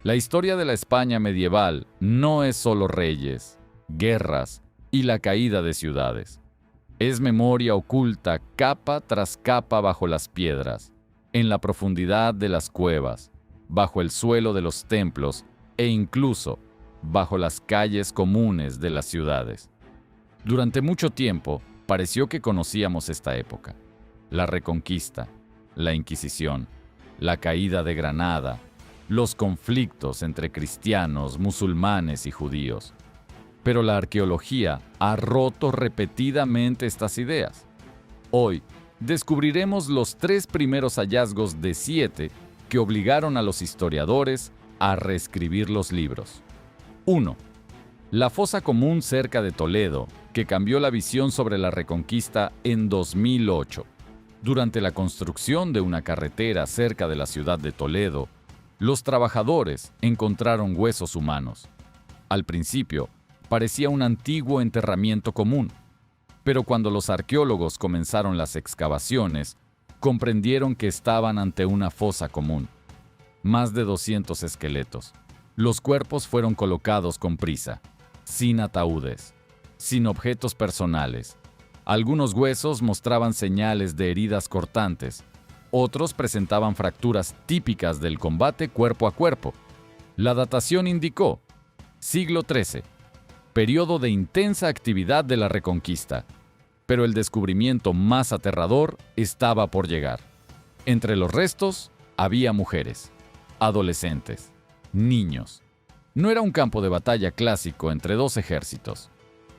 La historia de la España medieval no es solo reyes, guerras y la caída de ciudades. Es memoria oculta capa tras capa bajo las piedras, en la profundidad de las cuevas, bajo el suelo de los templos e incluso bajo las calles comunes de las ciudades. Durante mucho tiempo pareció que conocíamos esta época. La Reconquista, la Inquisición, la caída de Granada, los conflictos entre cristianos, musulmanes y judíos. Pero la arqueología ha roto repetidamente estas ideas. Hoy descubriremos los 3 primeros hallazgos de 7 que obligaron a los historiadores a reescribir los libros. 1. La fosa común cerca de Toledo, que cambió la visión sobre la Reconquista en 2008. Durante la construcción de una carretera cerca de la ciudad de Toledo, los trabajadores encontraron huesos humanos. Al principio, parecía un antiguo enterramiento común, pero cuando los arqueólogos comenzaron las excavaciones, comprendieron que estaban ante una fosa común. Más de 200 esqueletos. Los cuerpos fueron colocados con prisa, sin ataúdes, sin objetos personales. Algunos huesos mostraban señales de heridas cortantes, otros presentaban fracturas típicas del combate cuerpo a cuerpo. La datación indicó siglo XIII, periodo de intensa actividad de la Reconquista, pero el descubrimiento más aterrador estaba por llegar. Entre los restos había mujeres, adolescentes, niños. No era un campo de batalla clásico entre 2 ejércitos.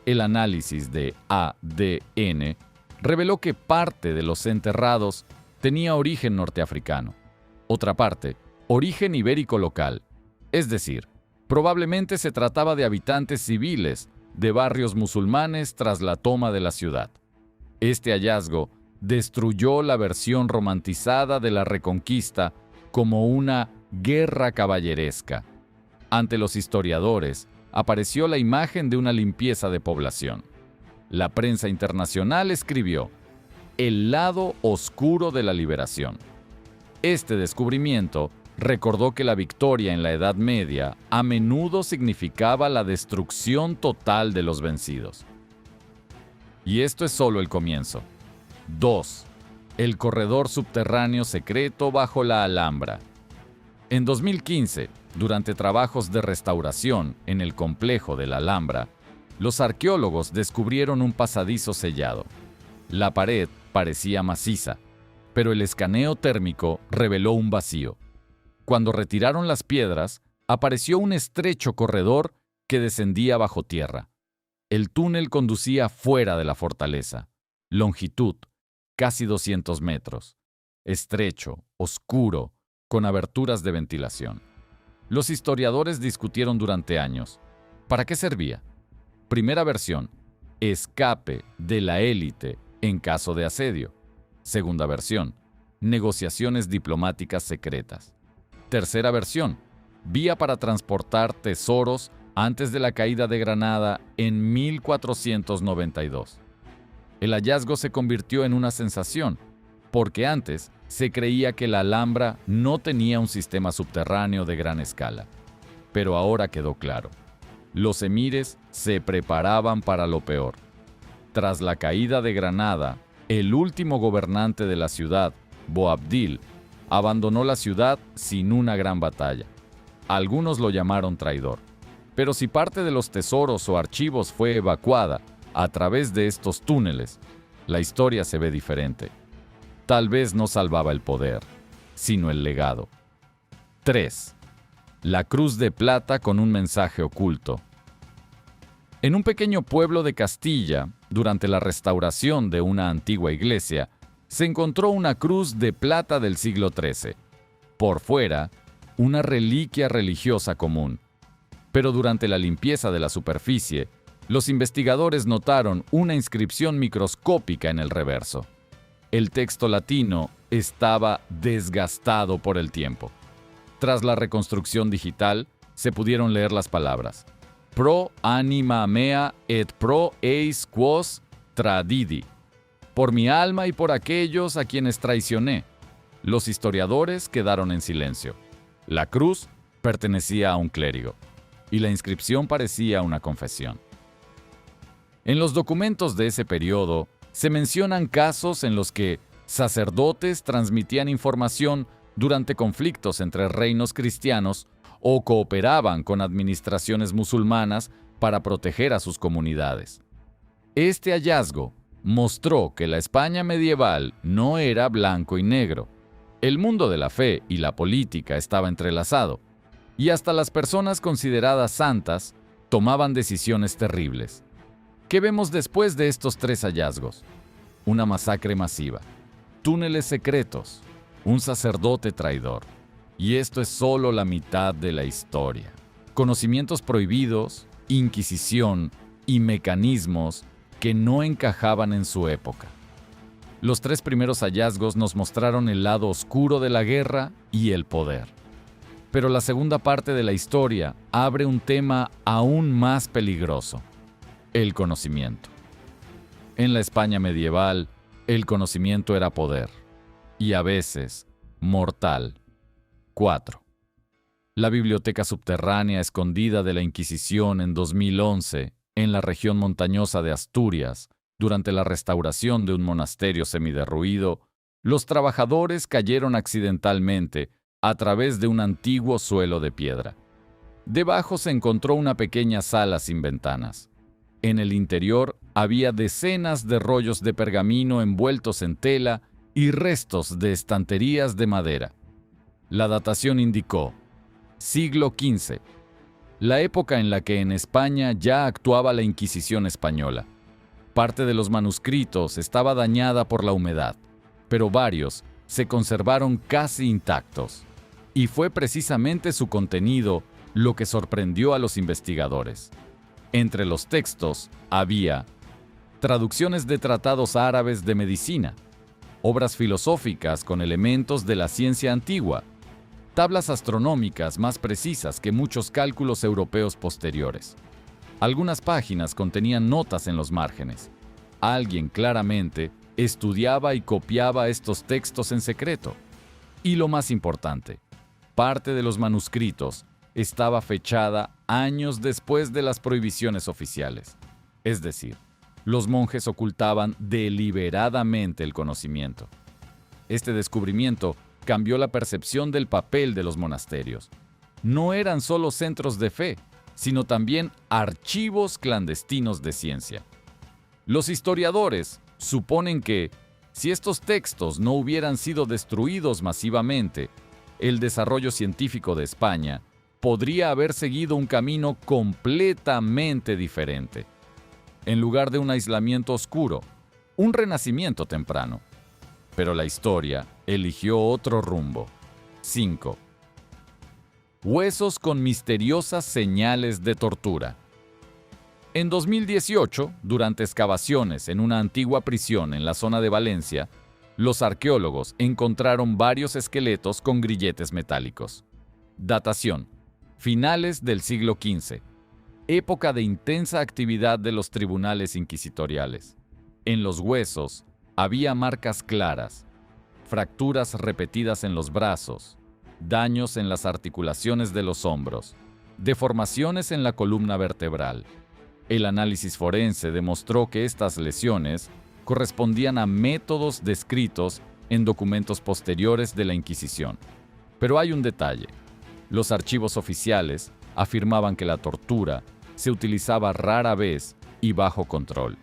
El análisis de ADN reveló que parte de los enterrados tenía origen norteafricano, otra parte, origen ibérico local, es decir, probablemente se trataba de habitantes civiles de barrios musulmanes tras la toma de la ciudad. Este hallazgo destruyó la versión romantizada de la Reconquista como una guerra caballeresca. Ante los historiadores, apareció la imagen de una limpieza de población. La prensa internacional escribió: el lado oscuro de la liberación. Este descubrimiento recordó que la victoria en la Edad Media a menudo significaba la destrucción total de los vencidos. Y esto es solo el comienzo. 2. El corredor subterráneo secreto bajo la Alhambra. En 2015, durante trabajos de restauración en el complejo de la Alhambra, los arqueólogos descubrieron un pasadizo sellado. La pared parecía maciza, pero el escaneo térmico reveló un vacío. Cuando retiraron las piedras, apareció un estrecho corredor que descendía bajo tierra. El túnel conducía fuera de la fortaleza. Longitud, casi 200 metros. Estrecho, oscuro, con aberturas de ventilación. Los historiadores discutieron durante años. ¿Para qué servía? Primera versión: escape de la élite en caso de asedio. Segunda versión: negociaciones diplomáticas secretas. Tercera versión: vía para transportar tesoros antes de la caída de Granada en 1492. El hallazgo se convirtió en una sensación, porque antes se creía que la Alhambra no tenía un sistema subterráneo de gran escala. Pero ahora quedó claro. Los emires se preparaban para lo peor. Tras la caída de Granada, el último gobernante de la ciudad, Boabdil, abandonó la ciudad sin una gran batalla. Algunos lo llamaron traidor. Pero si parte de los tesoros o archivos fue evacuada a través de estos túneles, la historia se ve diferente. Tal vez no salvaba el poder, sino el legado. 3. La cruz de plata con un mensaje oculto. En un pequeño pueblo de Castilla, durante la restauración de una antigua iglesia, se encontró una cruz de plata del siglo XIII. Por fuera, una reliquia religiosa común. Pero durante la limpieza de la superficie, los investigadores notaron una inscripción microscópica en el reverso. El texto latino estaba desgastado por el tiempo. Tras la reconstrucción digital, se pudieron leer las palabras: pro anima mea et pro eis quos tradidi. Por mi alma y por aquellos a quienes traicioné. Los historiadores quedaron en silencio. La cruz Pertenecía a un clérigo, y la inscripción parecía una confesión. En los documentos de ese periodo se mencionan casos en los que sacerdotes transmitían información durante conflictos entre reinos cristianos o cooperaban con administraciones musulmanas para proteger a sus comunidades. Este hallazgo mostró que la España medieval no era blanco y negro. El mundo de la fe y la política estaba entrelazado, y hasta las personas consideradas santas tomaban decisiones terribles. ¿Qué vemos después de estos tres hallazgos? Una masacre masiva, túneles secretos, un sacerdote traidor. Y esto es solo la mitad de la historia. Conocimientos prohibidos, inquisición y mecanismos que no encajaban en su época. Los tres primeros hallazgos nos mostraron el lado oscuro de la guerra y el poder. Pero la segunda parte de la historia abre un tema aún más peligroso: el conocimiento. En la España medieval, el conocimiento era poder, y a veces mortal. 4. La biblioteca subterránea escondida de la Inquisición en 2011, en la región montañosa de Asturias, durante la restauración de un monasterio semiderruido, los trabajadores cayeron accidentalmente a través de un antiguo suelo de piedra. Debajo se encontró una pequeña sala sin ventanas. En el interior había decenas de rollos de pergamino envueltos en tela y restos de estanterías de madera. La datación indicó siglo XV, la época en la que en España ya actuaba la Inquisición española. Parte de los manuscritos estaba dañada por la humedad, pero varios se conservaron casi intactos. Y fue precisamente su contenido lo que sorprendió a los investigadores. Entre los textos había traducciones de tratados árabes de medicina, obras filosóficas con elementos de la ciencia antigua, tablas astronómicas más precisas que muchos cálculos europeos posteriores. Algunas páginas contenían notas en los márgenes. Alguien claramente estudiaba y copiaba estos textos en secreto. Y lo más importante, parte de los manuscritos estaba fechada años después de las prohibiciones oficiales. Es decir, los monjes ocultaban deliberadamente el conocimiento. Este descubrimiento cambió la percepción del papel de los monasterios. No eran solo centros de fe, sino también archivos clandestinos de ciencia. Los historiadores suponen que, si estos textos no hubieran sido destruidos masivamente, el desarrollo científico de España podría haber seguido un camino completamente diferente. En lugar de un aislamiento oscuro, un renacimiento temprano. Pero la historia eligió otro rumbo. 5. Huesos con misteriosas señales de tortura. En 2018, durante excavaciones en una antigua prisión en la zona de Valencia, los arqueólogos encontraron varios esqueletos con grilletes metálicos. Datación: finales del siglo XV, época de intensa actividad de los tribunales inquisitoriales. En los huesos había marcas claras, fracturas repetidas en los brazos, daños en las articulaciones de los hombros, deformaciones en la columna vertebral. El análisis forense demostró que estas lesiones correspondían a métodos descritos en documentos posteriores de la Inquisición. Pero hay un detalle: los archivos oficiales afirmaban que la tortura se utilizaba rara vez y bajo control.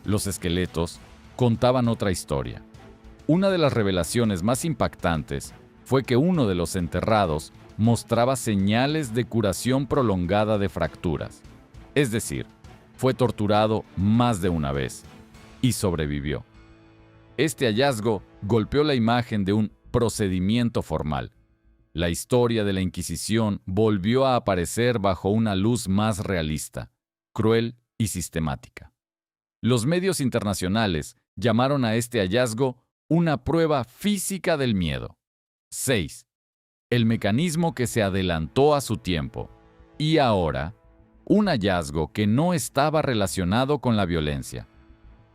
Los esqueletos contaban otra historia. Una de las revelaciones más impactantes fue que uno de los enterrados mostraba señales de curación prolongada de fracturas. Es decir, fue torturado más de una vez y sobrevivió. Este hallazgo golpeó la imagen de un procedimiento formal. La historia de la Inquisición volvió a aparecer bajo una luz más realista, cruel y sistemática. Los medios internacionales llamaron a este hallazgo una prueba física del miedo. 6. El mecanismo que se adelantó a su tiempo. Y ahora, un hallazgo que no estaba relacionado con la violencia.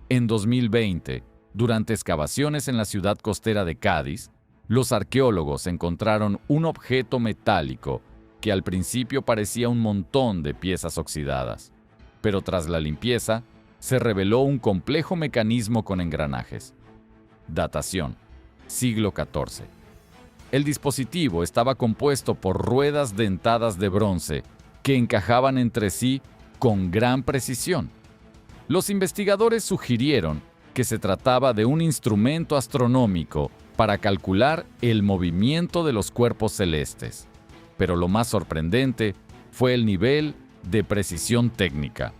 En 2020, durante excavaciones en la ciudad costera de Cádiz, los arqueólogos encontraron un objeto metálico que al principio parecía un montón de piezas oxidadas, pero tras la limpieza se reveló un complejo mecanismo con engranajes. Datación: siglo XIV. El dispositivo estaba compuesto por ruedas dentadas de bronce que encajaban entre sí con gran precisión. Los investigadores sugirieron que se trataba de un instrumento astronómico para calcular el movimiento de los cuerpos celestes. Pero lo más sorprendente fue el nivel de precisión técnica.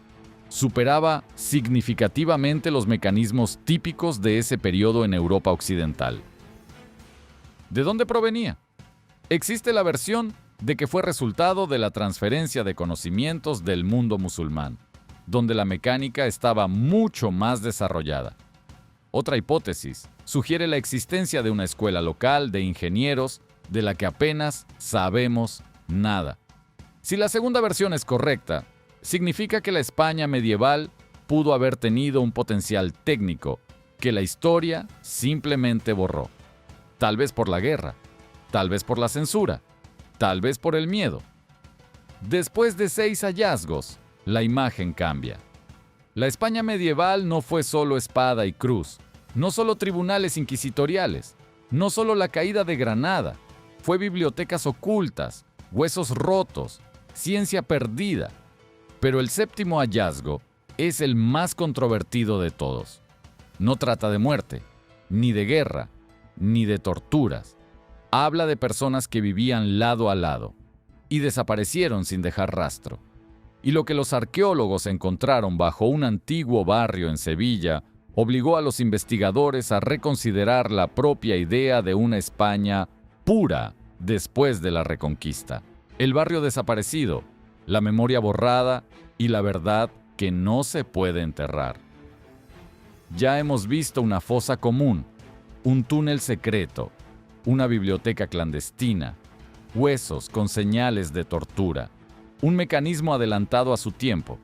Superaba significativamente los mecanismos típicos de ese periodo en Europa occidental. ¿De dónde provenía? Existe la versión de que fue resultado de la transferencia de conocimientos del mundo musulmán, donde la mecánica estaba mucho más desarrollada. Otra hipótesis sugiere la existencia de una escuela local de ingenieros de la que apenas sabemos nada. Si la segunda versión es correcta, significa que la España medieval pudo haber tenido un potencial técnico que la historia simplemente borró. Tal vez por la guerra, tal vez por la censura, tal vez por el miedo. Después de 6 hallazgos, la imagen cambia. La España medieval no fue solo espada y cruz, no solo tribunales inquisitoriales, no solo la caída de Granada, fue bibliotecas ocultas, huesos rotos, ciencia perdida. Pero el séptimo hallazgo es el más controvertido de todos. No trata de muerte, ni de guerra, ni de torturas. Habla de personas que vivían lado a lado y desaparecieron sin dejar rastro. Y lo que los arqueólogos encontraron bajo un antiguo barrio en Sevilla obligó a los investigadores a reconsiderar la propia idea de una España pura después de la Reconquista. El barrio desaparecido, la memoria borrada y la verdad que no se puede enterrar. Ya hemos visto una fosa común, un túnel secreto, una biblioteca clandestina, huesos con señales de tortura, un mecanismo adelantado a su tiempo.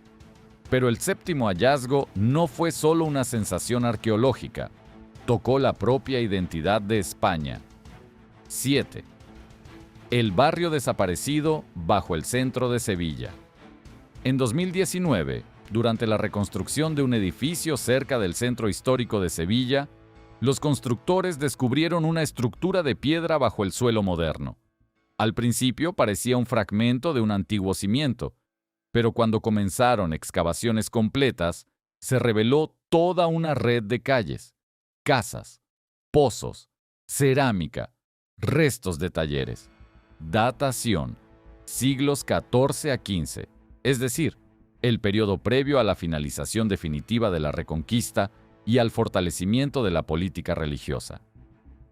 Pero el séptimo hallazgo no fue solo una sensación arqueológica, tocó la propia identidad de España. 7. El barrio desaparecido bajo el centro de Sevilla. En 2019, durante la reconstrucción de un edificio cerca del centro histórico de Sevilla, los constructores descubrieron una estructura de piedra bajo el suelo moderno. Al principio parecía un fragmento de un antiguo cimiento, pero cuando comenzaron excavaciones completas, se reveló toda una red de calles, casas, pozos, cerámica, restos de talleres. Datación: siglos XIV a XV, es decir, el periodo previo a la finalización definitiva de la Reconquista y al fortalecimiento de la política religiosa.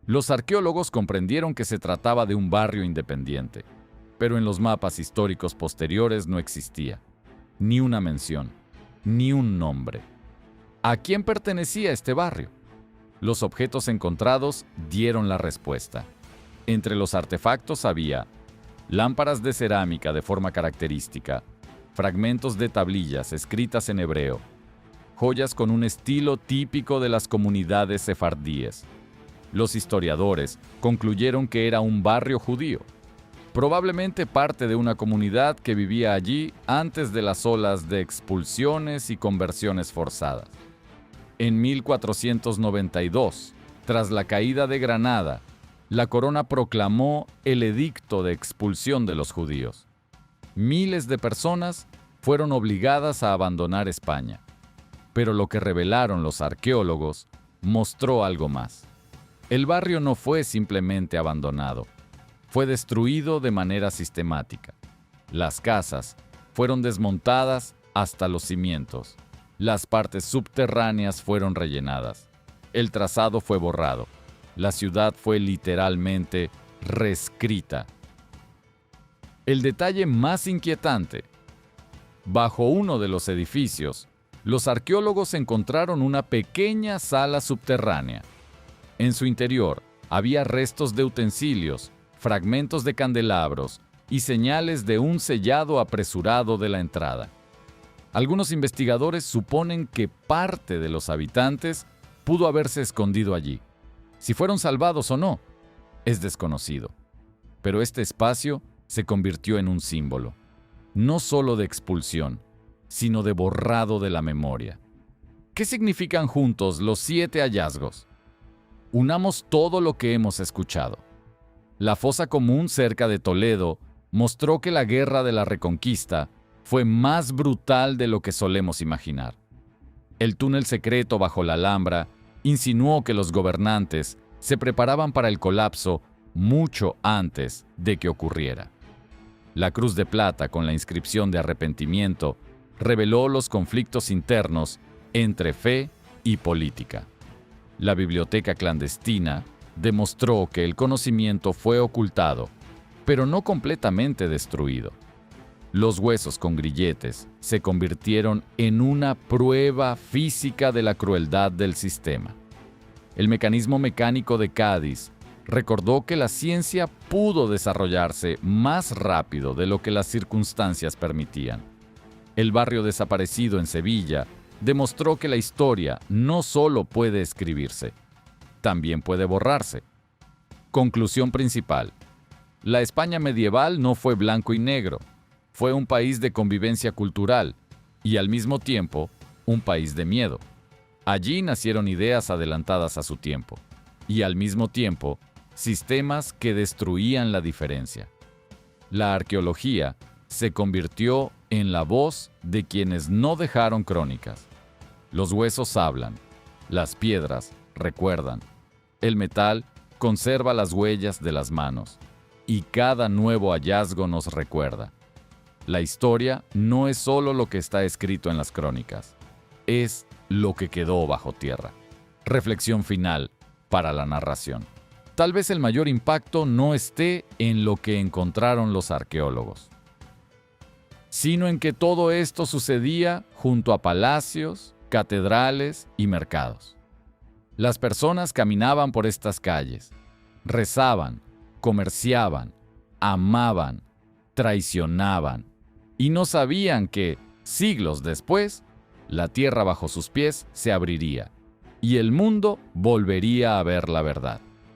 Los arqueólogos comprendieron que se trataba de un barrio independiente, pero en los mapas históricos posteriores no existía ni una mención, ni un nombre. ¿A quién pertenecía este barrio? Los objetos encontrados dieron la respuesta. Entre los artefactos había lámparas de cerámica de forma característica, fragmentos de tablillas escritas en hebreo, joyas con un estilo típico de las comunidades sefardíes. Los historiadores concluyeron que era un barrio judío, probablemente parte de una comunidad que vivía allí antes de las olas de expulsiones y conversiones forzadas. En 1492, tras la caída de Granada, la corona proclamó el edicto de expulsión de los judíos. Miles de personas fueron obligadas a abandonar España. Pero lo que revelaron los arqueólogos mostró algo más. El barrio no fue simplemente abandonado, fue destruido de manera sistemática. Las casas fueron desmontadas hasta los cimientos. Las partes subterráneas fueron rellenadas. El trazado fue borrado. La ciudad fue literalmente reescrita. El detalle más inquietante: bajo uno de los edificios, los arqueólogos encontraron una pequeña sala subterránea. En su interior había restos de utensilios, fragmentos de candelabros y señales de un sellado apresurado de la entrada. Algunos investigadores suponen que parte de los habitantes pudo haberse escondido allí. Si fueron salvados o no, es desconocido. Pero este espacio se convirtió en un símbolo, no solo de expulsión, sino de borrado de la memoria. ¿Qué significan juntos los 7 hallazgos? Unamos todo lo que hemos escuchado. La fosa común cerca de Toledo mostró que la guerra de la Reconquista fue más brutal de lo que solemos imaginar. El túnel secreto bajo la Alhambra insinuó que los gobernantes se preparaban para el colapso mucho antes de que ocurriera. La Cruz de Plata, con la inscripción de arrepentimiento, reveló los conflictos internos entre fe y política. La biblioteca clandestina demostró que el conocimiento fue ocultado, pero no completamente destruido. Los huesos con grilletes se convirtieron en una prueba física de la crueldad del sistema. El mecanismo mecánico de Cádiz recordó que la ciencia pudo desarrollarse más rápido de lo que las circunstancias permitían. El barrio desaparecido en Sevilla demostró que la historia no solo puede escribirse, también puede borrarse. Conclusión principal: la España medieval no fue blanco y negro, fue un país de convivencia cultural y al mismo tiempo un país de miedo. Allí nacieron ideas adelantadas a su tiempo y al mismo tiempo sistemas que destruían la diferencia. La arqueología se convirtió en la voz de quienes no dejaron crónicas. Los huesos hablan, las piedras recuerdan, el metal conserva las huellas de las manos y cada nuevo hallazgo nos recuerda. La historia no es solo lo que está escrito en las crónicas, es lo que quedó bajo tierra. Reflexión final para la narración. Tal vez el mayor impacto no esté en lo que encontraron los arqueólogos, sino en que todo esto sucedía junto a palacios, catedrales y mercados. Las personas caminaban por estas calles, rezaban, comerciaban, amaban, traicionaban, y no sabían que, siglos después, la tierra bajo sus pies se abriría y el mundo volvería a ver la verdad.